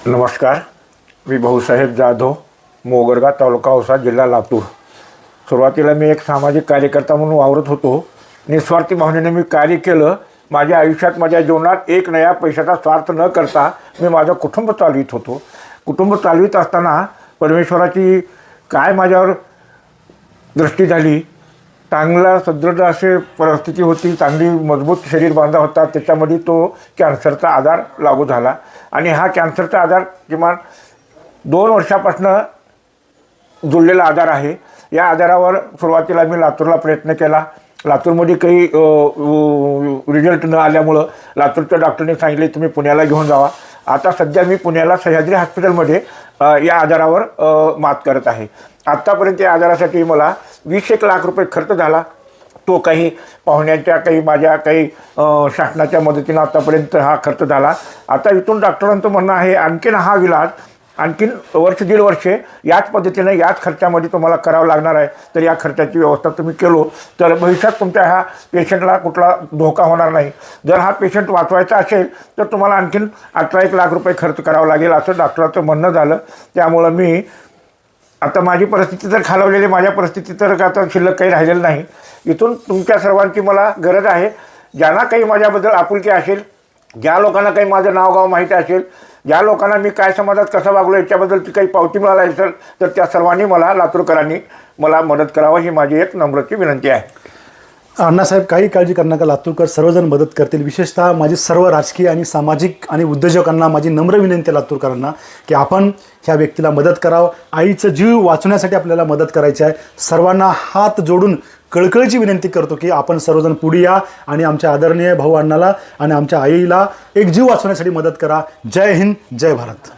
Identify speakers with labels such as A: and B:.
A: नमस्कार. मी भाऊसाहेब जाधव, मोगरगा तालुका औसा, जिल्हा लातूर. सुरुवातीला मी एक सामाजिक कार्यकर्ता म्हणून वावरत होतो. निस्वार्थी भावनेने मी कार्य केलं. माझ्या आयुष्यात, माझ्या जीवनात एक नया पैशाचा स्वार्थ न करता मी माझं कुटुंब चालवित होतो. कुटुंब चालवित असताना परमेश्वराची काय माझ्यावर दृष्टी झाली. चांगला सदृढ असे परिस्थिती होती, चांगली मजबूत शरीर बांधा होता. त्याच्यामध्ये तो कॅन्सरचा आजार लागू झाला आणि हा कॅन्सरचा आजार किमान 2 वर्षापासून जुळलेला आजार आहे. या आजारावर सुरुवातीला मी लातूरला प्रयत्न केला. लातूरमध्ये काही रिझल्ट न आल्यामुळं लातूरच्या डॉक्टरने सांगितले तुम्ही पुण्याला घेऊन जावा. आता सध्या मी पुण्याला सह्याद्री हॉस्पिटलमध्ये या आजारावर मात करत आहे. आत्तापर्यंत या आजारासाठी मला 20-1 लाख रुपये खर्च झाला. तो काही पाहुण्यांच्या, काही माझ्या, काही शासनाच्या मदतीनं आत्तापर्यंत हा खर्च झाला. आता इथून डॉक्टरांचं म्हणणं आहे आणखीन हा इलाज आणखीन 1-1.5 वर्षे याच पद्धतीनं याच खर्चामध्ये तुम्हाला करावं लागणार आहे. तर या खर्चाची व्यवस्था तुम्ही केलो तर भविष्यात तुमच्या ह्या पेशंटला कुठला धोका होणार नाही. जर हा पेशंट वाचवायचा असेल तर तुम्हाला आणखीन 18-1 लाख रुपये खर्च करावा लागेल असं डॉक्टरांचं म्हणणं झालं. त्यामुळं मी आता माझी परिस्थिती तर खालावलेली, माझ्या परिस्थितीत तर आता शिल्लक काही राहिलेलं नाही. इथून तुमच्या सर्वांची मला गरज आहे. ज्यांना काही माझ्याबद्दल आपुलकी असेल, ज्या लोकांना काही माझं नावगाव माहिती असेल, ज्या लोकांना मी काय समाजात कसं वागलो याच्याबद्दलची काही पावती मिळाली असेल तर त्या सर्वांनी मला, लातूरकरांनी मला मदत करावं ही माझी एक नम्रची विनंती आहे.
B: अण्णासाहेब, काही काळजी करू नका. लातूरकर सर्वजण मदत करतील. विशेषतः माझी सर्व राजकीय आणि सामाजिक आणि उद्योजकांना माझी नम्र विनंती आहे लातूरकरांना की आपण ह्या व्यक्तीला मदत करावं. आईचं जीव वाचवण्यासाठी आपल्याला मदत करायची आहे. सर्वांना हात जोडून कळकळीची विनंती करतो की आपण सर्वजण पुढे या आणि आमच्या आदरणीय भाऊ अण्णाला आणि आमच्या आईला एक जीव वाचवण्यासाठी मदत करा. जय हिंद, जय भारत.